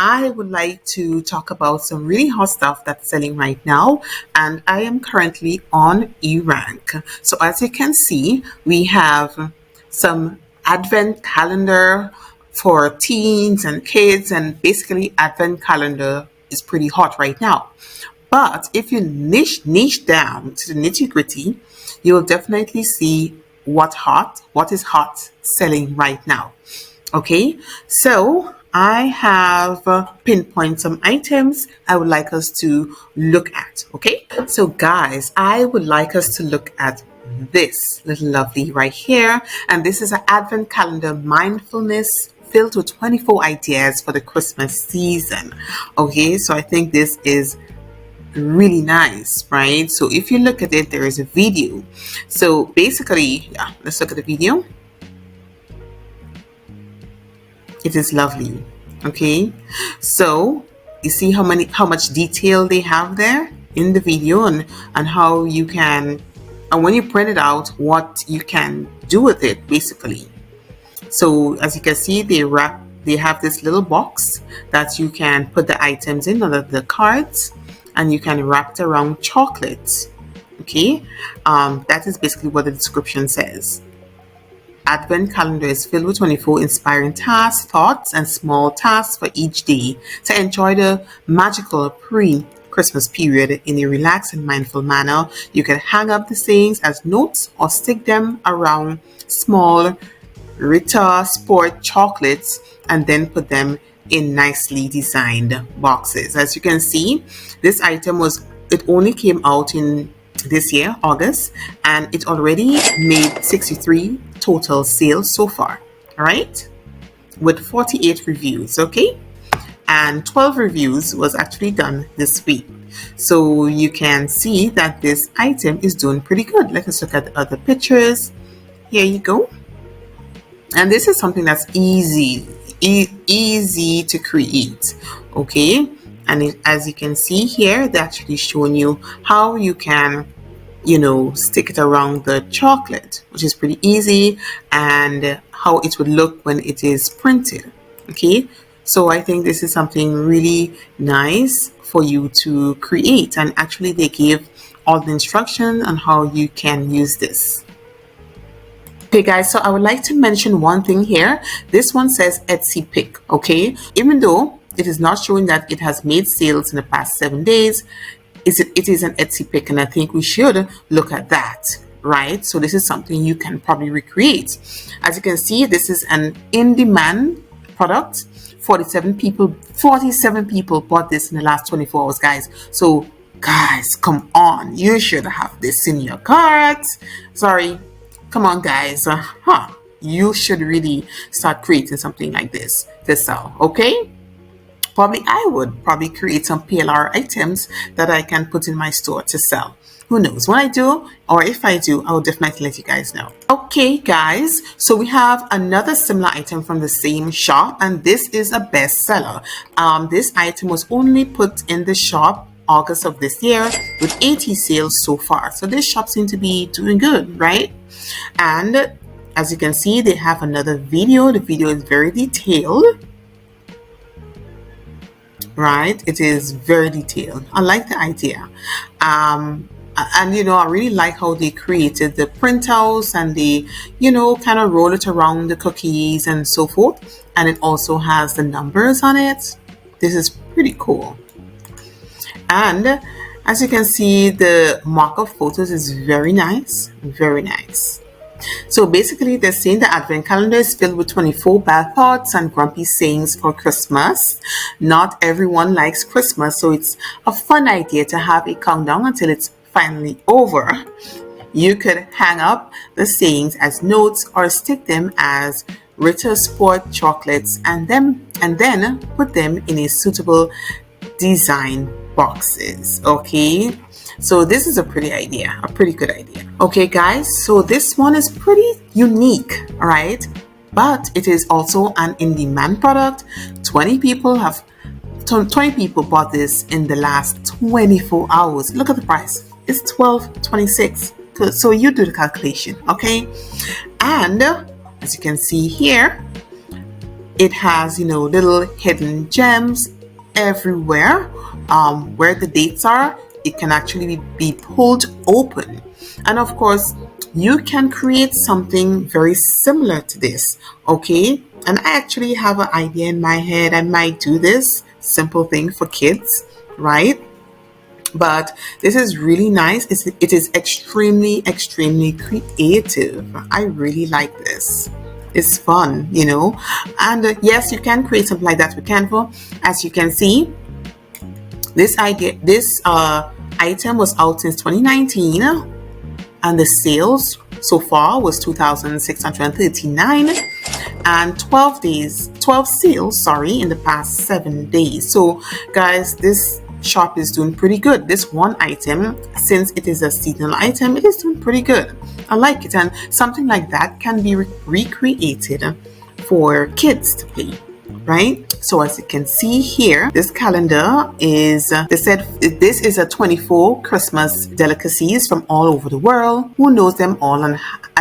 I would like to talk about some really hot stuff that's selling right now, and I am currently on Erank. So as you can see, we have some advent calendar for teens and kids, and basically advent calendar is pretty hot right now. But if you niche down to the nitty gritty, you will definitely see what is hot selling right now. Okay, so I have pinpointed some items I would like us to look at. Okay, so guys, I would like us to look at this little lovely right here, and this is an advent calendar mindfulness filled with 24 ideas for the Christmas season. Okay, so I think this is really nice, right? So if you look at it, there is a video. So basically, yeah, let's look at the video. It is lovely. Okay, so you see how much detail they have there in the video, and how you can, and when you print it out, what you can do with it basically. So as you can see, they have this little box that you can put the items in, or the cards, and you can wrap it around chocolate. Okay, that is basically what the description says. Advent calendar is filled with 24 inspiring tasks, thoughts, and small tasks for each day to enjoy the magical pre-Christmas period in a relaxed and mindful manner. You can hang up the sayings as notes or stick them around small Rita Sport chocolates and then put them in nicely designed boxes. As you can see, this item it only came out in this year, August, and it already made 63 total sales so far. All right, with 48 reviews. Okay, and 12 reviews was actually done this week. So you can see that this item is doing pretty good. Let us look at the other pictures. Here you go. And this is something that's easy to create. Okay, and as you can see here, they're actually showing you how you can, stick it around the chocolate, which is pretty easy, and how it would look when it is printed. Okay, so I think this is something really nice for you to create, and actually they give all the instruction on how you can use this. Okay guys, so I would like to mention one thing here. This one says Etsy pick. Okay, even though it is not showing that it has made sales in the past 7 days, it is an Etsy pick, and I think we should look at that, right? So this is something you can probably recreate. As you can see, this is an in-demand product. 47 people bought this in the last 24 hours, guys. So guys, come on, you should have this in your cart. Sorry, come on guys, you should really start creating something like this to sell. Okay, I would probably create some PLR items that I can put in my store to sell. Who knows? When I do, or if I do, I will definitely let you guys know. Okay guys, so we have another similar item from the same shop, and this is a bestseller. This item was only put in the shop August of this year with 80 sales so far. So this shop seems to be doing good, right? And as you can see, they have another video. The video is very detailed, right? It is very detailed. I like the idea. And I really like how they created the printouts, and they kind of roll it around the cookies and so forth, and it also has the numbers on it. This is pretty cool. And as you can see, the mock-up photos is very nice, very nice. So basically, they're saying the advent calendar is filled with 24 bad thoughts and grumpy sayings for Christmas. Not everyone likes Christmas, so it's a fun idea to have a countdown until it's finally over. You could hang up the sayings as notes or stick them as Ritter Sport chocolates, and then put them in a suitable design boxes. Okay, so this is a pretty good idea. Okay guys, so this one is pretty unique, all right, but it is also an in-demand product. 20 people bought this in the last 24 hours. Look at the price, it's $12.26. So you do the calculation. Okay, and as you can see here, It has, little hidden gems everywhere. Where the dates are, it can actually be pulled open. And of course, you can create something very similar to this, okay? And I actually have an idea in my head. I might do this simple thing for kids, right? But this is really nice. It is extremely, extremely creative. I really like this. It's fun, And yes, you can create something like that with Canva. As you can see, this item was out since 2019, and the sales so far was 2,639, and 12 sales, in the past 7 days. So guys, this shop is doing pretty good. This one item, since it is a seasonal item, it is doing pretty good. I like it, and something like that can be recreated for kids to play, right? So as you can see here, this calendar is, they said this is a 24 Christmas delicacies from all over the world. Who knows them all and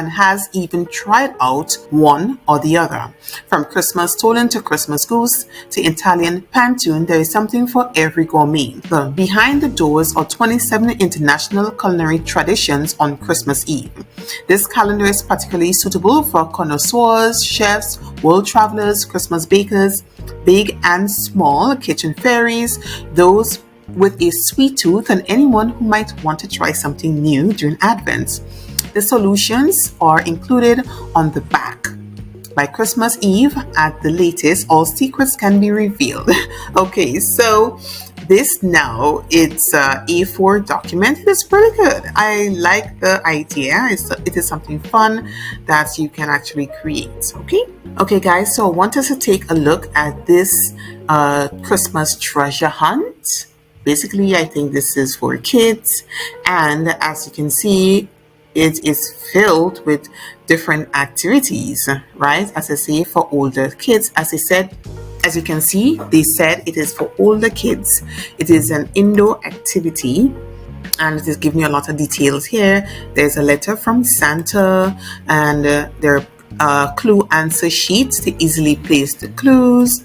has even tried out one or the other. From Christmas stolen to Christmas goose to Italian pantoon, there is something for every gourmet. Behind the doors are 27 international culinary traditions on Christmas Eve. This calendar is particularly suitable for connoisseurs, chefs, world travelers, Christmas bakers, big and small kitchen fairies, those with a sweet tooth, and anyone who might want to try something new during Advent. The solutions are included on the back. By Christmas Eve, at the latest, all secrets can be revealed. Okay, so this now, it's a A4 document. It is pretty good. I like the idea. It is something fun that you can actually create. Okay guys, so I want us to take a look at this Christmas treasure hunt. Basically, I think this is for kids, and as you can see, it is filled with different activities, right? As I say, for older kids, as you can see, they said it is for older kids. It is an indoor activity, and it is giving you a lot of details here. There's a letter from Santa, and there are clue answer sheets to easily place the clues,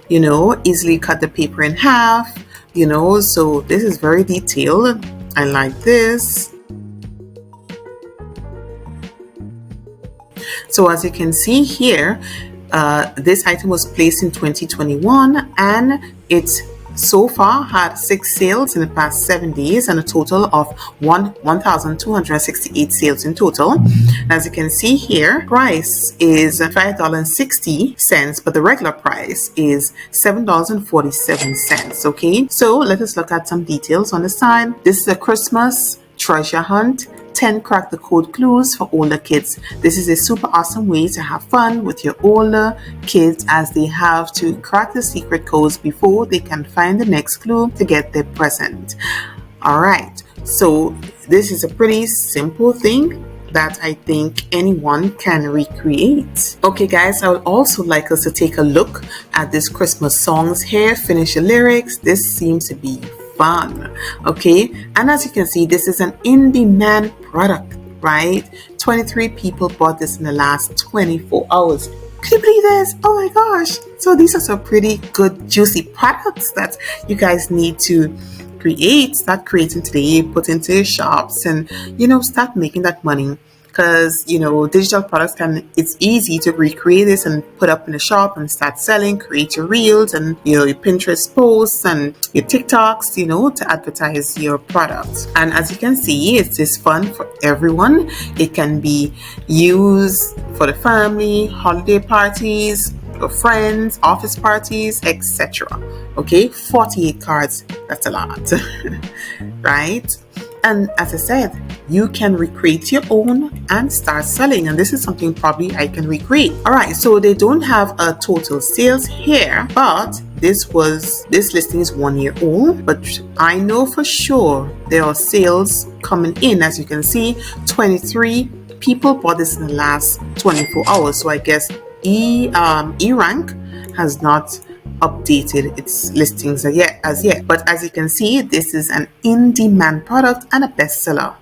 easily cut the paper in half, so this is very detailed. I like this. So as you can see here, this item was placed in 2021, and it's so far had 6 sales in the past 7 days, and a total of 1,268 sales in total. And as you can see here, price is $5.60, but the regular price is $7.47. Okay, so let us look at some details on the side. This is a Christmas treasure hunt. 10 crack the code clues for older kids. This is a super awesome way to have fun with your older kids, as they have to crack the secret codes before they can find the next clue to get their present. All right, so this is a pretty simple thing that I think anyone can recreate. Okay guys, I would also like us to take a look at this Christmas songs here. Finish the lyrics. This seems to be fun. Okay, and as you can see, this is an in-demand product, right? 23 people bought this in the last 24 hours. Can you believe this? Oh my gosh. So these are some pretty good juicy products that you guys need to start creating today, put into your shops, and start making that money. Because digital products it's easy to recreate this and put up in the shop and start selling, create your reels and your Pinterest posts and your TikToks, to advertise your products. And as you can see, it's just fun for everyone. It can be used for the family, holiday parties, your friends, office parties, etc. Okay, 48 cards, that's a lot. Right? And as I said, you can recreate your own and start selling. And this is something probably I can recreate. All right, so they don't have a total sales here, but this listing is 1 year old. But I know for sure there are sales coming in. As you can see, 23 people bought this in the last 24 hours. So I guess Erank has not updated its listings as yet. But as you can see, this is an in-demand product and a bestseller.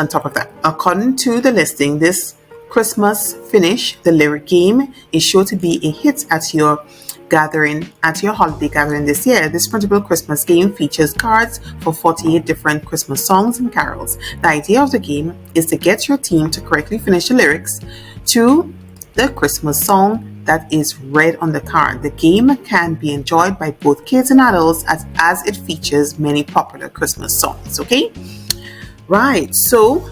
On top of that, according to the listing, this Christmas finish, the lyric game, is sure to be a hit at your holiday gathering this year. This printable Christmas game features cards for 48 different Christmas songs and carols. The idea of the game is to get your team to correctly finish the lyrics to the Christmas song that is read on the card. The game can be enjoyed by both kids and adults as it features many popular Christmas songs. Okay, right, so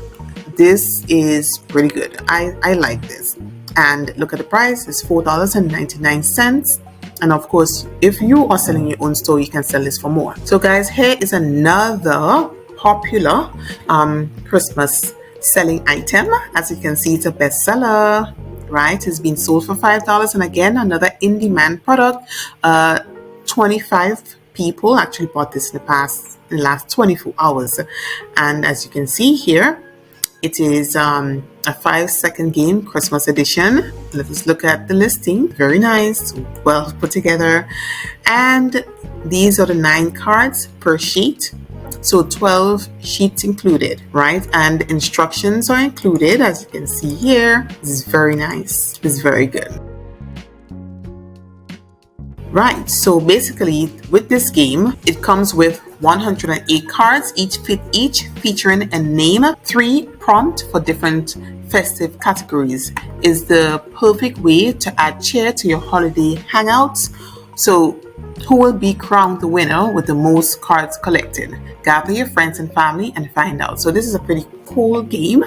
this is pretty good. I like this. And look at the price, it's $4.99. And of course, if you are selling your own store, you can sell this for more. So guys, here is another popular Christmas selling item. As you can see, it's a bestseller, right? It's been sold for $5. And again, another in-demand product. 25 people actually bought this in the last 24 hours. And as you can see here, it is a 5-second game, Christmas edition. Let us look at the listing. Very nice, well put together. And these are the 9 cards per sheet. So 12 sheets included, right? And instructions are included, as you can see here. This is very nice. It's very good. Right, so basically with this game, it comes with 108 cards, each featuring a name. 3 prompts for different festive categories is the perfect way to add cheer to your holiday hangouts. So who will be crowned the winner with the most cards collected? Gather your friends and family and find out. So this is a pretty cool game,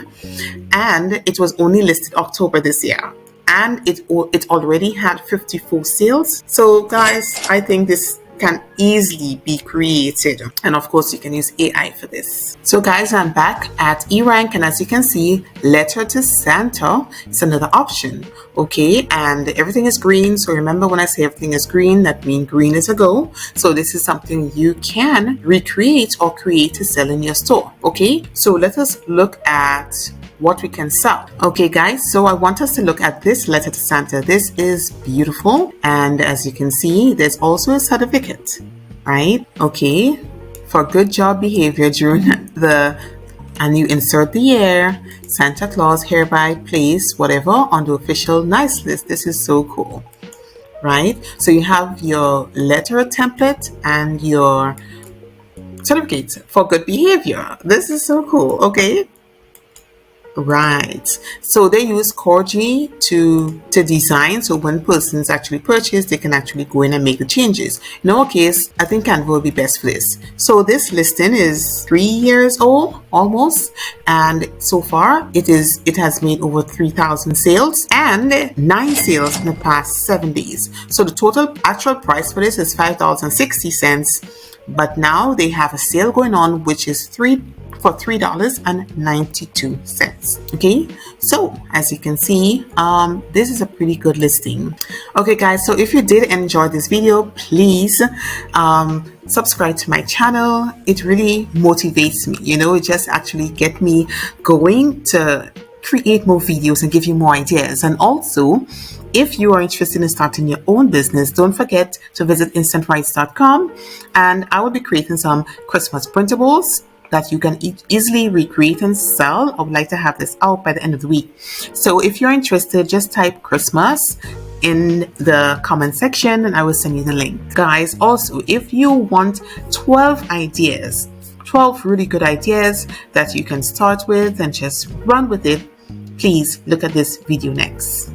and it was only listed October this year. And it already had 54 sales. So guys, I think this can easily be created, and of course you can use AI for this. So guys, I'm back at Erank, and as you can see, letter to Santa is another option. Okay, and everything is green. So remember, when I say everything is green, that means green is a go. So this is something you can recreate or create to sell in your store. Okay, so let us look at what we can sell. Okay guys, so I want us to look at this letter to Santa. This is beautiful, and as you can see, there's also a certificate, right? Okay, for good job behavior during and you insert the year. Santa Claus hereby place whatever on the official nice list. This is so cool, right? So you have your letter template and your certificate for good behavior. This is so cool. Okay, right, so they use Corgi to design, so when persons actually purchase, they can actually go in and make the changes. In our case, I think Canva will be best for this. So this listing is 3 years old almost, and so far it has made over 3,000 sales and 9 sales in the past 7 days. So the total actual price for this is $5.60, but now they have a sale going on, which is $3.92. Okay, so as you can see, this is a pretty good listing. Okay guys, so if you did enjoy this video, please subscribe to my channel. It really motivates me, it just actually get me going to create more videos and give you more ideas. And also, if you are interested in starting your own business, don't forget to visit instantwrites.com, and I will be creating some Christmas printables that you can easily recreate and sell. I would like to have this out by the end of the week. So if you're interested, just type Christmas in the comment section and I will send you the link. Guys, also, if you want 12 ideas, 12 really good ideas that you can start with and just run with it, please look at this video next.